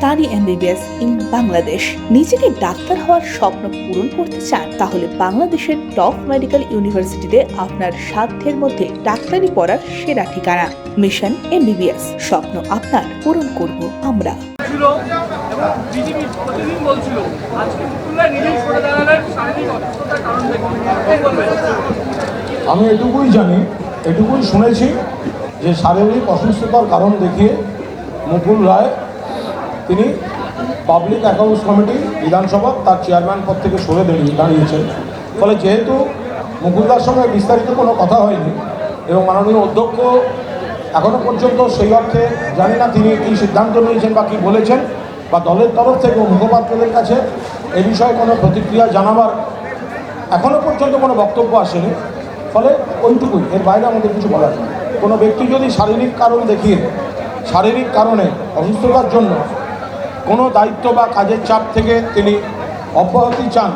study MBBS in Bangladesh. নিজেকে doctor হওয়ার স্বপ্ন পূরণ করতে চান? তাহলে বাংলাদেশের টপ মেডিকেল ইউনিভার্সিটিতে আপনার সাধ্যের মধ্যে ডাক্তারি পড়ার সেরা ঠিকানা। মিশন MBBS, স্বপ্ন আপনার পূরণ করব আমরা। আমি এটুকুই জানি, এটুকুই শুনেছি যে শারীরিক অসুস্থতার কারণ দেখিয়ে মুকুল রায় তিনি পাবলিক অ্যাকাউন্টস কমিটি বিধানসভা তার চেয়ারম্যান পদ থেকে সরে দাঁড়িয়েছেন। ফলে যেহেতু মুকুলদার সঙ্গে বিস্তারিত কোনো কথা হয়নি এবং মাননীয় অধ্যক্ষ এখনও পর্যন্ত সেই অর্থে জানি না তিনি কী সিদ্ধান্ত নিয়েছেন বা কী বলেছেন, বা দলের তরফ থেকে মুখপাত্রদের কাছে এ বিষয়ে কোনো প্রতিক্রিয়া জানাবার এখনও পর্যন্ত কোনো বক্তব্য আসেনি। ফলে ওইটুকুই, এর বাইরে আমাদের কিছু বলার নেই। কোনো ব্যক্তি যদি শারীরিক কারণ দেখিয়ে শারীরিক কারণে অসুস্থতার জন্য কোনো দায়িত্ব বা কাজের চাপ থেকে তিনি অব্যাহতি চান,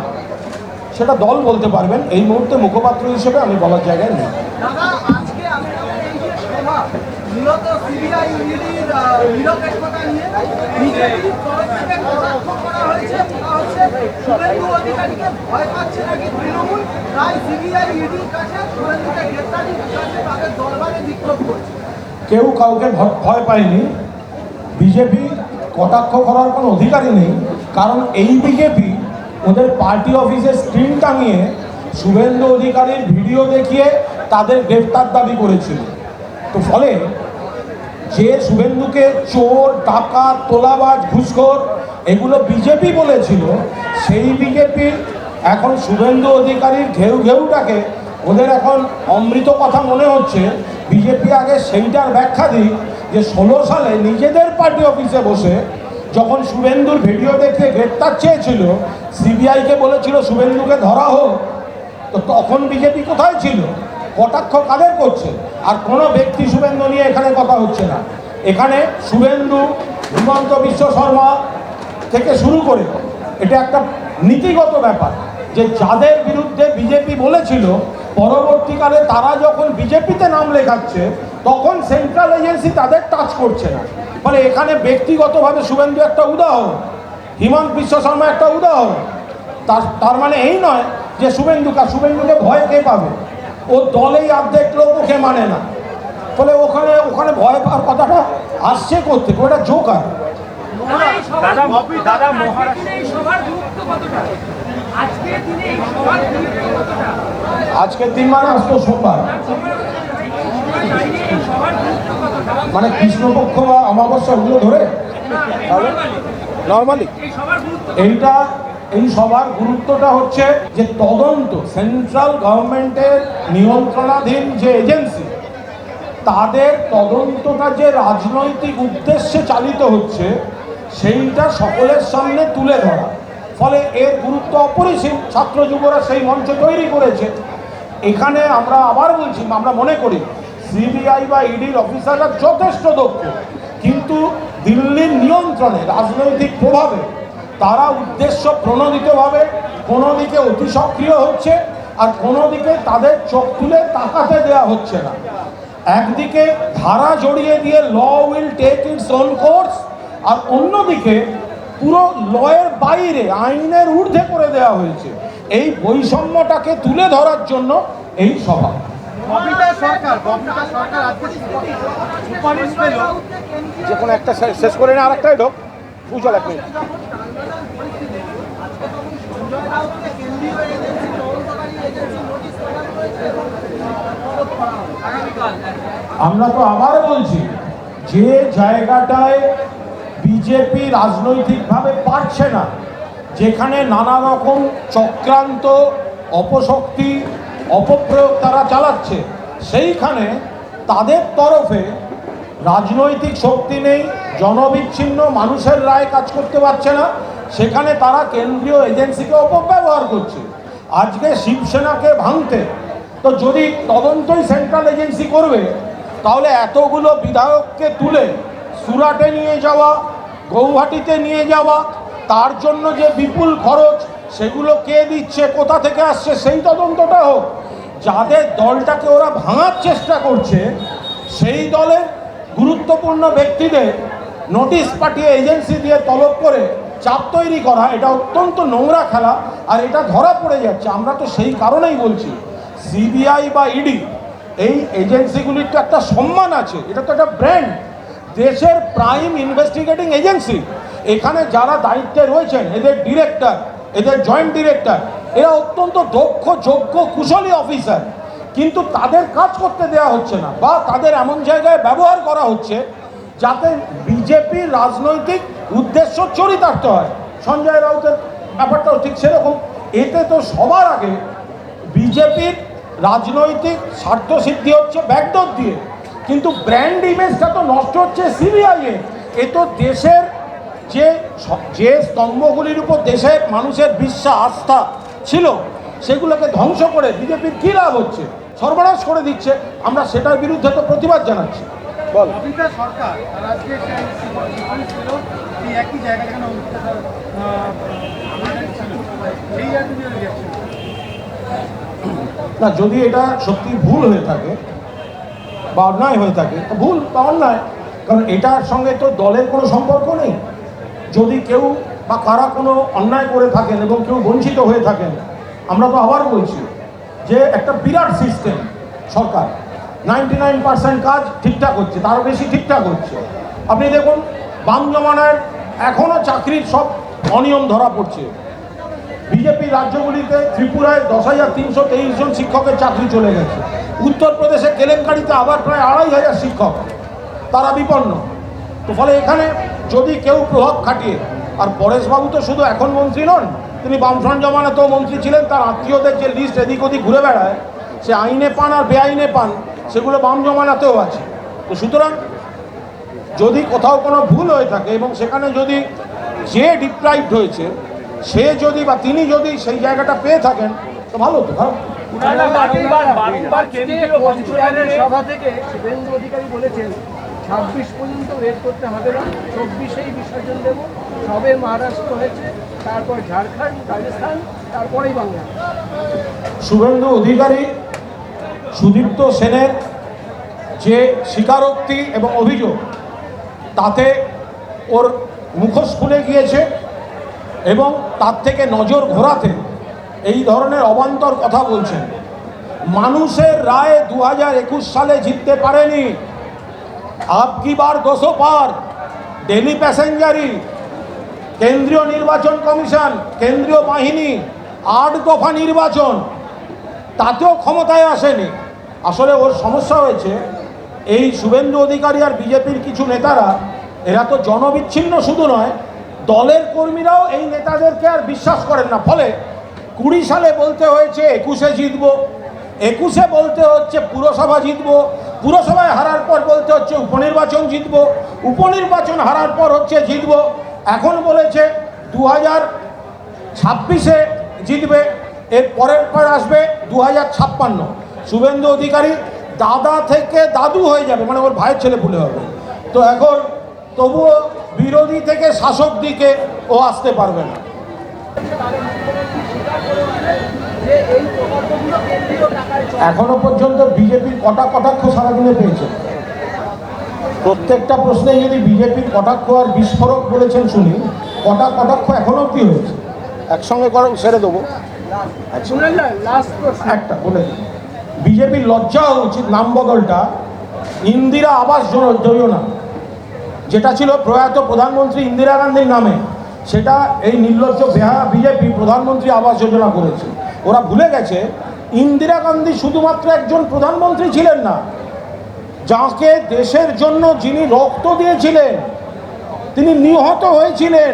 সেটা দল বলতে পারবেন। এই মুহূর্তে মুখপাত্র হিসেবে আমি বলার জায়গায় নেই। কেউ কাউকে ভয় পায়নি। বিজেপি কটাক্ষ করার কোনো অধিকারই নেই, কারণ এই বিজেপি ওদের পার্টি অফিসে স্ক্রিন টাঙিয়ে শুভেন্দু অধিকারীর ভিডিও দেখিয়ে তাদের গ্রেফতার দাবি করেছিল। তো ফলে যে শুভেন্দুকে চোর, ডাকাত, তোলাবাজ, ঘুষখোর এগুলো বিজেপি বলেছিল, সেই বিজেপি এখন শুভেন্দু অধিকারীর ঘেউটাকে ওদের এখন অমৃত কথা মনে হচ্ছে। বিজেপি আগে সেইটার ব্যাখ্যা দিই যে 16 সালে নিজেদের পার্টি অফিসে বসে যখন শুভেন্দুর ভিডিও দেখে গ্রেপ্তার চেয়েছিল, সিবিআইকে বলেছিল শুভেন্দুকে ধরা হোক, তো তখন বিজেপি কোথায় ছিল? কটাক্ষ কাদের করছে? আর কোনো ব্যক্তি শুভেন্দু নিয়ে এখানে কথা হচ্ছে না। এখানে শুভেন্দু, হিমন্ত বিশ্ব শর্মা থেকে শুরু করে এটা একটা নীতিগত ব্যাপার যে যাদের বিরুদ্ধে বিজেপি বলেছিল, পরবর্তীকালে তারা যখন বিজেপিতে নাম লেখাচ্ছে তখন সেন্ট্রাল এজেন্সি তাদের টাচ করছে না। ফলে এখানে ব্যক্তিগতভাবে শুভেন্দু একটা উদাহরণ, হিমন্ত বিশ্ব শর্মা একটা উদাহরণ। তার মানে এই নয় যে শুভেন্দুকে ভয় কে পাবে? ও দলেই অর্ধেক লোক ওকে মানে না। ফলে ওখানে ভয় পাওয়ার কথাটা আসছে করতে, ওটা জোকার। আজকের দিন মানে আসতো সোমবার, মানে কৃষ্ণপক্ষ বা অমাবস্যা ওগুলো ধরে নর্মালি এই সবার গুরুত্বটা হচ্ছে যে তদন্ত সেন্ট্রাল গভর্নমেন্টের নিয়ন্ত্রণাধীন যে এজেন্সি, তাদের তদন্তটা যে রাজনৈতিক উদ্দেশ্যে চালিত হচ্ছে সেইটা সকলের সামনে তুলে ধরা। ফলে এর গুরুত্ব অপরিসীম। ছাত্র যুবরা সেই মঞ্চ তৈরি করেছে। এখানে আমরা আবার বলছি, আমরা মনে করি সিবিআই বা ইডির অফিসাররা যথেষ্ট দক্ষ, কিন্তু দিল্লির নিয়ন্ত্রণে রাজনৈতিক প্রভাবে তারা উদ্দেশ্য প্রণোদিতভাবে কোনো দিকে অতি সক্রিয় হচ্ছে, আর কোনো দিকে তাদের চোখ তুলে তাকাতে দেওয়া হচ্ছে না। একদিকে ধারা জড়িয়ে দিয়ে law will take its own course, আর অন্যদিকে পুরো লয়ের বাইরে, আইনের ঊর্ধ্বে করে দেওয়া হয়েছে। এই বৈষম্যটাকে তুলে ধরার জন্য এই সভা। যে কোনো একটা শেষ করে না, আর একটাই ঢোক বুঝল। এক মিনিট, আমরা তো আবার বলছি যে জায়গাটায় বিজেপি রাজনৈতিকভাবে পারছে না, যেখানে নানা রকম চক্রান্ত, অপশক্তি, অপপ্রয়োগ তারা চালাচ্ছে, সেইখানে তাদের তরফে রাজনৈতিক শক্তি নেই, জনবিচ্ছিন্ন মানুষের রায় কাজ করতে পারছে না, সেখানে তারা কেন্দ্রীয় এজেন্সিকে অপব্যবহার করছে। আজকে শিবসেনাকে ভাঙতে তো যদি তদন্তই সেন্ট্রাল এজেন্সি করবে, তাহলে এতগুলো বিধায়ককে তুলে সুরাটে নিয়ে যাওয়া, গৌহাটিতে নিয়ে যাওয়া, তার জন্য যে বিপুল খরচ, সেগুলো কে দিচ্ছে, কোথা থেকে আসছে, সেই তদন্তটা হোক। যাদের দলটাকে ওরা ভাঙার চেষ্টা করছে, সেই দলের গুরুত্বপূর্ণ ব্যক্তিদের নোটিশ পাঠিয়ে এজেন্সি দিয়ে তলব করে চাপ তৈরি করা, এটা অত্যন্ত নোংরা খেলা। আর এটা ধরা পড়ে যাচ্ছে। আমরা তো সেই কারণেই বলছি সিবিআই বা ইডি এই এজেন্সিগুলির তো একটা সম্মান আছে, এটা তো একটা ব্র্যান্ড, দেশের প্রাইম ইনভেস্টিগেটিং এজেন্সি। এখানে যারা দায়িত্বে রয়েছেন, এদের ডিরেক্টর, এদের জয়েন্ট ডিরেক্টর, এরা অত্যন্ত দক্ষ, যোগ্য, কুশলী অফিসার, কিন্তু তাদের কাজ করতে দেওয়া হচ্ছে না, বা তাদের এমন জায়গায় ব্যবহার করা হচ্ছে যাতে বিজেপির রাজনৈতিক উদ্দেশ্য চরিতার্থ হয়। সঞ্জয় রাউতের ব্যাপারটাও ঠিক সেরকম। এতে তো সবার আগে বিজেপির রাজনৈতিক স্বার্থসিদ্ধি হচ্ছে ব্যাকডোর দিয়ে, কিন্তু ব্র্যান্ড ইমেজটা তো নষ্ট হচ্ছে সিবিআইয়ে। এ তো দেশের যে স্তম্ভগুলির উপর দেশের মানুষের বিশ্বাস, আস্থা ছিল, সেগুলোকে ধ্বংস করে বিজেপির কী লাভ হচ্ছে? সর্বনাশ করে দিচ্ছে। আমরা সেটার বিরুদ্ধে তো প্রতিবাদ জানাচ্ছি। বল সরকার আর আজকে ছিল এই একই জায়গা যেখানে সেই না, যদি এটা সত্যি ভুল হয়ে থাকে বা অন্যায় হয়ে থাকে, তো ভুল বা অন্যায়, কারণ এটার সঙ্গে তো দলের কোনো সম্পর্ক নেই। যদি কেউ বা কারা কোনো অন্যায় করে থাকেন এবং কেউ বঞ্চিত হয়ে থাকেন, আমরা তো আবার বলছি যে একটা বিরাট সিস্টেম সরকার, 99% কাজ ঠিকঠাক হচ্ছে, তারও বেশি ঠিকঠাক হচ্ছে। আপনি দেখুন বাম জমানায় এখনও চাকরির সব অনিয়ম ধরা পড়ছে। বিজেপি রাজ্যগুলিতে ত্রিপুরায় 10,323 জন শিক্ষকের চাকরি চলে গেছে। উত্তরপ্রদেশে কেলেঙ্কারিতে আবার প্রায় 2,500 শিক্ষক, তারা বিপন্ন। তো ফলে এখানে যদি কেউ প্রভাব খাটিয়ে, আর পরেশবাবু তো শুধু এখন মন্ত্রী নন, তিনি বামফ্রন্ট জমানাতেও মন্ত্রী ছিলেন, তার আত্মীয়দের যে লিস্ট এদিক ওদিক ঘুরে বেড়ায়, সে আইনে পান আর বেআইনে পান, সেগুলো বাম জমানাতেও আছে। তো সুতরাং যদি কোথাও কোনো ভুল হয়ে থাকে এবং সেখানে যদি যে ডিপ্রাইভড হয়েছে সে যদি বা তিনি যদি সেই জায়গাটা পেয়ে থাকেন, তো ভালো তো খারাপ। সভা থেকে শুভেন্দু অধিকারী বলেছেন 26 পর্যন্ত ওয়েট করতে হবে না, 24-এই বিসর্জন দেব। সবে মহারাষ্ট্র হয়েছে, তারপর ঝাড়খণ্ড, রাজস্থান, তারপরেই বাংলা। শুভেন্দু অধিকারী সুদীপ্ত সেনের যে স্বীকারোক্তি এবং অভিযোগ, তাতে ওর মুখোশ খুলে গিয়েছে এবং তার থেকে নজর ঘোরাতে এই ধরনের অবান্তর কথা বলছেন। মানুষের রায় 2021 সালে জিততে পারেনি। আপকি বার 200 পার, ডেলি প্যাসেঞ্জারি, কেন্দ্রীয় নির্বাচন কমিশন, কেন্দ্রীয় বাহিনী, 8 দফা নির্বাচন, তাতেও ক্ষমতায় আসেনি। আসলে ওর সমস্যা হয়েছে, এই শুভেন্দু অধিকারী আর বিজেপির কিছু নেতারা, এরা তো জনবিচ্ছিন্ন শুধু নয়, দলের কর্মীরাও এই নেতাদেরকে আর বিশ্বাস করেন না। ফলে 20 সালে বলতে হয়েছে 21-এ জিতবো, 21-এ বলতে হচ্ছে পুরসভা জিতবো, পুরসভায় হারার পর বলতে হচ্ছে উপনির্বাচন জিতবো, উপনির্বাচন হারার পর হচ্ছে জিতবো, এখন বলেছে 2026-এ জিতবে, এর পরের পর আসবে 2056। শুভেন্দু অধিকারী দাদা থেকে দাদু হয়ে যাবে, মানে ওর ভাইয়ের ছেলে পুলে হবে। তো এখন তবুও বিরোধী থেকে শাসক দিকে ও আসতে পারবে না। এখনো পর্যন্ত বিজেপির কটাক্ষ সারাদিনে পেয়েছে? প্রত্যেকটা প্রশ্নে যদি বিজেপির কটাক্ষ আর বিস্ফোরক বলেছেন শুনি, কটাক্ষ এখনো অব্দি হয়েছে? একসঙ্গে করো, সেরে দেবো। একটা বলে বিজেপির লজ্জা উচিত নাম বদলটা ইন্দিরা আবাস যোজনা, যেটা ছিল প্রয়াত প্রধানমন্ত্রী ইন্দিরা গান্ধীর নামে, সেটা এই নির্লজ্জ বেহায়া বিজেপি প্রধানমন্ত্রী আবাস যোজনা করেছে। ওরা ভুলে গেছে ইন্দিরা গান্ধী শুধুমাত্র একজন প্রধানমন্ত্রী ছিলেন না, যাকে দেশের জন্য যিনি রক্ত দিয়েছিলেন, তিনি নিহত হয়েছিলেন।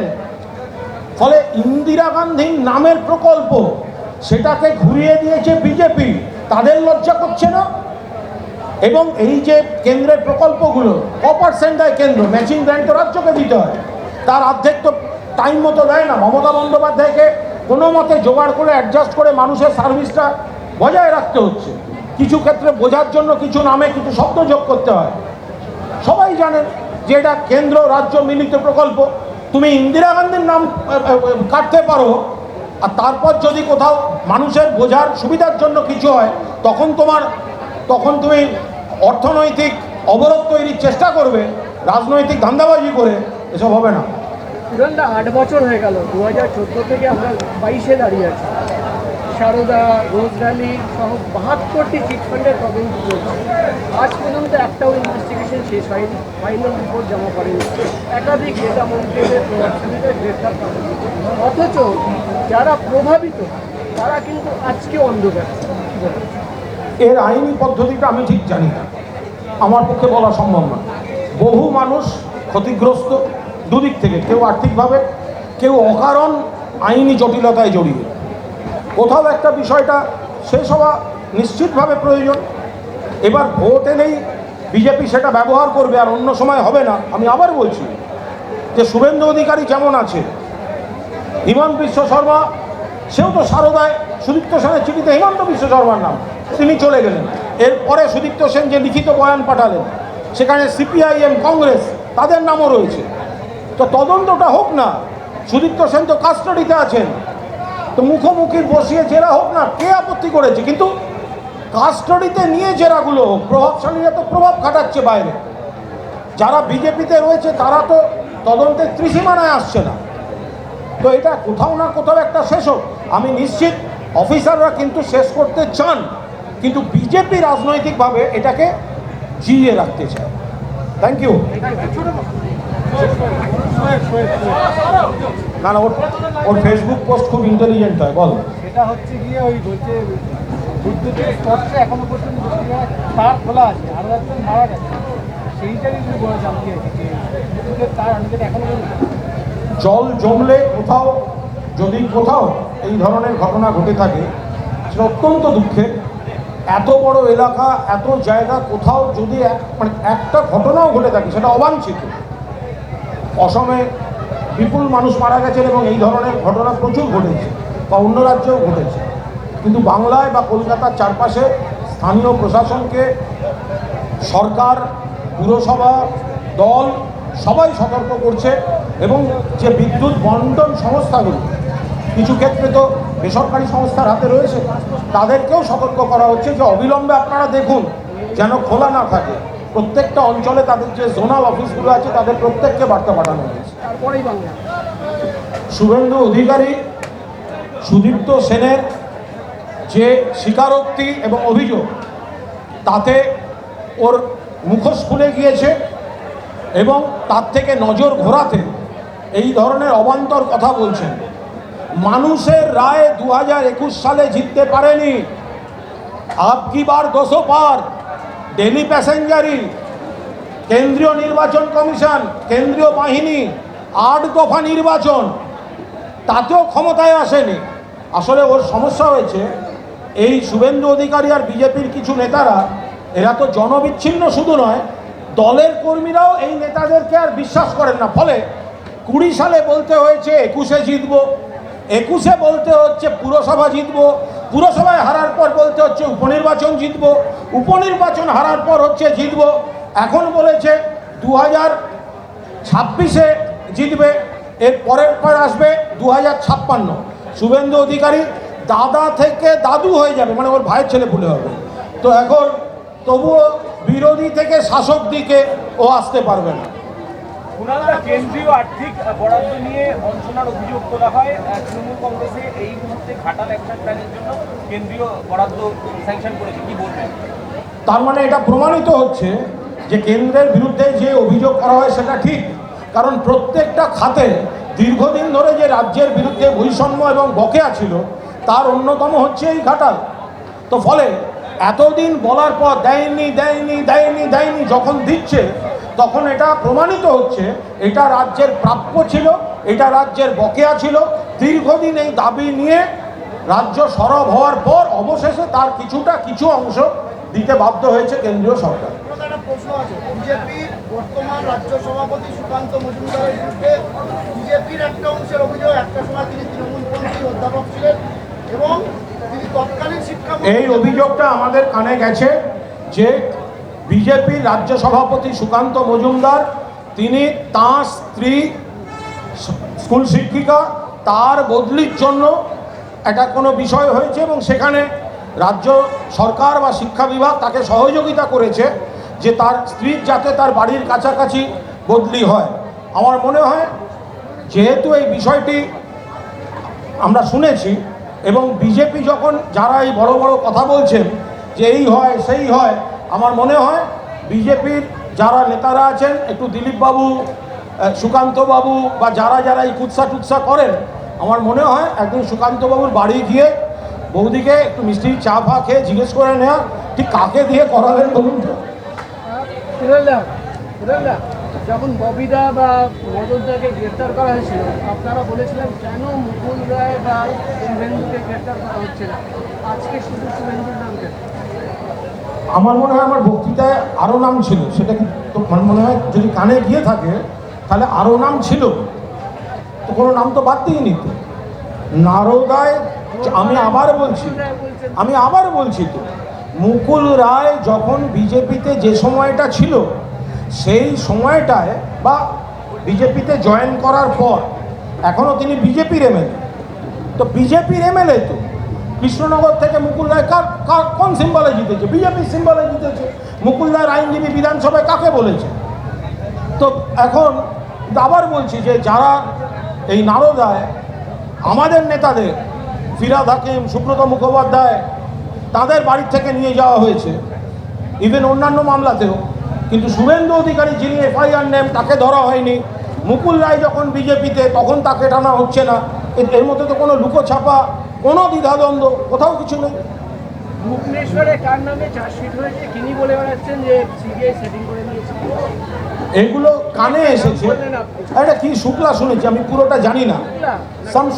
ফলে ইন্দিরা গান্ধীর নামের প্রকল্প, সেটাকে ঘুরিয়ে দিয়েছে বিজেপি। তাদের লজ্জা করছে না? এবং এই যে কেন্দ্রের প্রকল্পগুলো, ক% দেয় কেন্দ্র, ম্যাচিং গ্র্যান্ট তো রাজ্যকে দিতে হয়, তার অর্ধেক তো টাইম মতো দেয় না। মমতা বন্দ্যোপাধ্যায়কে কোনো মতে জোগাড় করে অ্যাডজাস্ট করে মানুষের সার্ভিসটা বজায় রাখতে হচ্ছে। কিছু ক্ষেত্রে বোঝার জন্য কিছু নামে কিছু শব্দ যোগ করতে হয়। সবাই জানেন যে এটা কেন্দ্র রাজ্য মিলিত প্রকল্প। তুমি ইন্দিরা গান্ধীর নাম কাটতে পারো, আর তারপর যদি কোথাও মানুষের বোঝার সুবিধার জন্য কিছু হয়, তখন তুমি অর্থনৈতিক অবরোধ তৈরির চেষ্টা করবে। রাজনৈতিক ধান্দাবাজি করে এসব হবে না। সুরেন্দা 8 বছর হয়ে গেল, 2014 থেকে আমরা 22-এ দাঁড়িয়ে আছি। সারদা, রোজ ভ্যালি সহ 72টি চিটফান্ডের তদন্ত চলছে। আজ পর্যন্ত একটাও ইনভেস্টিগেশন শেষ হয়নি, ফাইনাল রিপোর্ট জমা করেনি। একাধিক নেতা মন্ত্রীদের প্রভাবশালীদের গ্রেফতার করা হয়েছে। অথচ যারা প্রভাবিত তারা কিন্তু আজকে অন্ধকার। এর আইনি পদ্ধতিটা আমি ঠিক জানি না, আমার পক্ষে বলা সম্ভব না। বহু মানুষ ক্ষতিগ্রস্ত দুদিক থেকে, কেউ আর্থিকভাবে, কেউ অকারণ আইনি জটিলতায় জড়িয়ে। কোথাও একটা বিষয়টা শেষ হওয়া নিশ্চিতভাবে প্রয়োজন। এবার ভোট এলেই বিজেপি সেটা ব্যবহার করবে আর অন্য সময় হবে না। আমি আবার বলছি যে শুভেন্দু অধিকারী যেমন আছে, হিমন্ত বিশ্ব শর্মা, সেও তো সারদায় সুদীপ্ত সেনের চিঠিতে হিমন্ত বিশ্ব শর্মার নাম, তিনি চলে গেলেন। এরপরে সুদীপ্ত সেন যে লিখিত বয়ান পাঠালেন সেখানে সিপিআইএম, কংগ্রেস তাদের নামও রয়েছে। তো তদন্তটা হোক না, সুদীপ্ত সেন তো কাস্টডিতে আছেন, তো মুখোমুখি বসিয়ে জেরা হোক না, কে আপত্তি করেছে? কিন্তু কাস্টডিতে নিয়ে জেরাগুলো হোক। প্রভাবশালীরা তো প্রভাব খাটাচ্ছে বাইরে, যারা বিজেপিতে রয়েছে তারা তো তদন্তের ত্রিসীমানায় আসছে না। তো এটা কোথাও না কোথাও একটা শেষ হোক। আমি নিশ্চিত অফিসাররা কিন্তু শেষ করতে চান, কিন্তু বিজেপি রাজনৈতিকভাবে এটাকে জিইয়ে রাখতে চায়। Thank you. না না, ওর ফেসবুক পোস্ট খুব ইন্টেলিজেন্ট হয়। বল। সেটা হচ্ছে গিয়ে ওই বলছে বিদ্যুতের স্পটে এখনো পর্যন্ত তার খোলা আছে, আরও একজন মারা গেছে, সেইটারই বড় জানতে চাইছি যে বিদ্যুতের তার আমাদের এখনো জল জমলে কোথাও, যদি কোথাও এই ধরনের ঘটনা ঘটে থাকে সেটা অত্যন্ত দুঃখের। এত বড় এলাকা, এত জায়গা, কোথাও যদি মানে একটা ঘটনাও ঘটে থাকে সেটা অবাঞ্ছিত। অসমে বিপুল মানুষ মারা গেছেন এবং এই ধরনের ঘটনা প্রচুর ঘটেছে, বা অন্য রাজ্যেও ঘটেছে। কিন্তু বাংলায় বা কলকাতার চারপাশে স্থানীয় প্রশাসনকে, সরকার, পুরসভা, দল সবাই সতর্ক করছে। এবং যে বিদ্যুৎ বন্টন সংস্থাগুলো, কিছু ক্ষেত্রে তো বেসরকারি সংস্থার হাতে রয়েছে, তাদেরকেও সতর্ক করা হচ্ছে যে অবিলম্বে আপনারা দেখুন যেন খোলা না থাকে। প্রত্যেকটা অঞ্চলে তাদের যে জোনাল অফিসগুলো আছে তাদের প্রত্যেককে বার্তা পাঠানো হয়েছে। তারপরেই বাংলা। শুভেন্দু অধিকারী, সুদীপ্ত সেনের যে স্বীকারোক্তি এবং অভিযোগ, তাতে ওর মুখোশ খুলে গিয়েছে এবং তার থেকে নজর ঘোরাতে এই ধরনের অবান্তর কথা বলছেন। মানুষের রায় 2021 সালে জিততে পারেনি। আপকি বার 200 পার, ডেলি প্যাসেঞ্জারি, কেন্দ্রীয় নির্বাচন কমিশন, কেন্দ্রীয় বাহিনী, 8 দফা নির্বাচন, তাতেও ক্ষমতায় আসেনি। আসলে ওর সমস্যা হয়েছে, এই শুভেন্দু অধিকারী আর বিজেপির কিছু নেতারা, এরা তো জনবিচ্ছিন্ন শুধু নয়, দলের কর্মীরাও এই নেতাদেরকে আর বিশ্বাস করেন না। ফলে 20 সালে বলতে হয়েছে 21-এ জিতবো, 21-এ বলতে হচ্ছে পুরসভা জিতবো, পুরসভায় হারার পর বলতে হচ্ছে উপনির্বাচন জিতবো, উপনির্বাচন হারার পর হচ্ছে জিতবো, এখন বলেছে 2026-এ জিতবে, এর পরের পর আসবে 2056। শুভেন্দু অধিকারী দাদা থেকে দাদু হয়ে যাবে, মানে ওর ভাইয়ের ছেলে পুলে হবে। তো এখন তবুও বিরোধী থেকে শাসক দিকে ও আসতে পারবে না। কেন্দ্রীয় আর্থিক বরাদ্দ নিয়ে বঞ্চনার অভিযোগ তোলা হয়। তৃণমূল কংগ্রেসে এই মুহূর্তে ঘাটাল অ্যাকশন প্ল্যানের জন্য কেন্দ্রীয় বরাদ্দ স্যাংশন করেছে, কি বলবেন? তার মানে এটা প্রমাণিত হচ্ছে যে কেন্দ্রের বিরুদ্ধে যে অভিযোগ করা হয় সেটা ঠিক। কারণ প্রত্যেকটা খাতে দীর্ঘদিন ধরে যে রাজ্যের বিরুদ্ধে বৈষম্য এবং বকেয়া ছিল, তার অন্যতম হচ্ছে এই ঘাটাল। তো ফলে এতদিন বলার পর দেয়নি দেয়নি দেয়নি দেয়নি, যখন দিচ্ছে তখন এটা প্রমাণিত হচ্ছে এটা রাজ্যের প্রাপ্য ছিল, এটা রাজ্যের বকেয়া ছিল। দীর্ঘদিন এই দাবি নিয়ে রাজ্য সরব হওয়ার পর অবশেষে তার কিছু অংশ দিতে বাধ্য হয়েছে কেন্দ্রীয় সরকার। একটা প্রশ্ন আছে, বিজেপির বর্তমান রাজ্য সভাপতি সুকান্ত মজুমদারের বিরুদ্ধে বিজেপির একটা অংশের অভিযোগ একটা সময় তিনি তৃণমূলপন্থী অধ্যাপক ছিলেন এবং তিনি তৎকালীন শিক্ষামন্ত্রী। এই অভিযোগটা আমাদের কানে গেছে যে বিজেপির রাজ্য সভাপতি সুকান্ত মজুমদার, তিনি তাঁর স্ত্রী স্কুল শিক্ষিকা, তার বদলির জন্য এটা কোনো বিষয় হয়েছে এবং সেখানে রাজ্য সরকার বা শিক্ষা বিভাগ তাকে সহযোগিতা করেছে যে তার স্ত্রীর যাতে তার বাড়ির কাছাকাছি বদলি হয়। আমার মনে হয় যেহেতু এই বিষয়টি আমরা শুনেছি এবং বিজেপি যখন যারা এই বড় বড় কথা বলছেন যে এই হয় সেই হয়, আমার মনে হয় বিজেপির যারা নেতারা আছেন একটু দিলীপবাবু, সুকান্তবাবু বা যারা যারা এই কুৎসা টুৎসা করেন, আমার মনে হয় একদিন সুকান্তবাবুর বাড়ি গিয়ে বৌদিকে একটু মিষ্টি চা ফা খেয়ে জিজ্ঞেস করে নেওয়া ঠিক কাকে দিয়ে করালেন বলুন তো। পুরনদা, যখন ববিদা বা মদনদাকে গ্রেফতার করা হয়েছিল আপনারা বলেছিলেন কেন মুকুল রায় বা শুভেন্দুকে গ্রেফতার করা হচ্ছে না, আজকে শুধু শুভেন্দুর নাম কেন? আমার মনে হয় আমার বক্তৃতায় আরও নাম ছিল, সেটা কি তো মনে হয় যদি কানে গিয়ে থাকে তাহলে আরও নাম ছিল, তো কোনো নাম তো বাদ দিইনি তো। নারদায় আমি আবার বলছি তো, মুকুল রায় যখন বিজেপিতে যে সময়টা ছিল সেই সময়টায় বা বিজেপিতে জয়েন করার পর এখনও তিনি বিজেপির এমএলএ, তো বিজেপির এমএলএ তো কৃষ্ণনগর থেকে মুকুল রায় কোন সিম্বলে জিতেছে? বিজেপির সিম্বলে জিতেছে। মুকুল রায়ের আইনজীবী বিধানসভায় কাকে বলেছে? তো এখন আবার বলছি যে যারা এই নারদায় আমাদের নেতাদের ফিরহাদ হাকিম, সুব্রত মুখোপাধ্যায় তাদের বাড়ির থেকে নিয়ে যাওয়া হয়েছে, ইভেন অন্যান্য মামলাতেও, কিন্তু শুভেন্দু অধিকারী যিনি এফআইআর নেন তাকে ধরা হয়নি। মুকুল রায় যখন বিজেপিতে তখন তাকে টানা হচ্ছে না। এর মধ্যে তো কোনো লুকোছাপা, কোনো দ্বিধাদ্বন্দ্ব কোথাও কিছু নেই। ভুবনেশ্বরে কার নামে চার্জশিট হয়েছে তিনি বলে বেড়াচ্ছেন যে সিবিআই সেটিং করে নিয়েছে, এগুলো কানে এসেছে। এটা কি শুক্লা শুনেছি, আমি পুরোটা জানি না।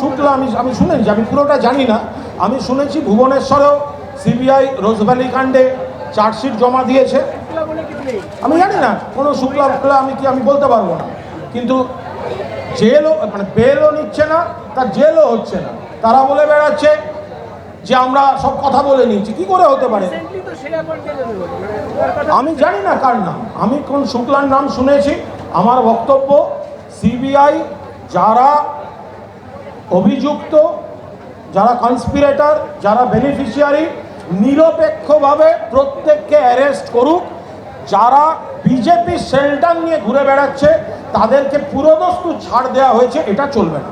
শুক্লা আমি শুনেছি, আমি পুরোটা জানি না। আমি শুনেছি ভুবনেশ্বরেও সিবিআই রোজভ্যালি কাণ্ডে চার্জশিট জমা দিয়েছে। আমি জানি না কোনো শুক্লা আমি বলতে পারবো না, কিন্তু জেলও মানে বেলও নিচ্ছে না, তার জেলও হচ্ছে না। তারা বলে বেড়াচ্ছে যে আমরা সব কথা বলে নিয়েছি। কি করে হতে পারে? আমি জানি না কার নাম, আমি কোন শুক্লার নাম শুনেছি। আমার বক্তব্য সিবিআই যারা অভিযুক্ত, যারা কনস্পিরেটর, যারা বেনিফিশিয়ারি, নিরপেক্ষভাবে প্রত্যেককে অ্যারেস্ট করুক। যারা বিজেপি শেল্টার নিয়ে ঘুরে বেড়াচ্ছে তাদেরকে পুরোদস্তু ছাড় দেওয়া হয়েছে, এটা চলবে না।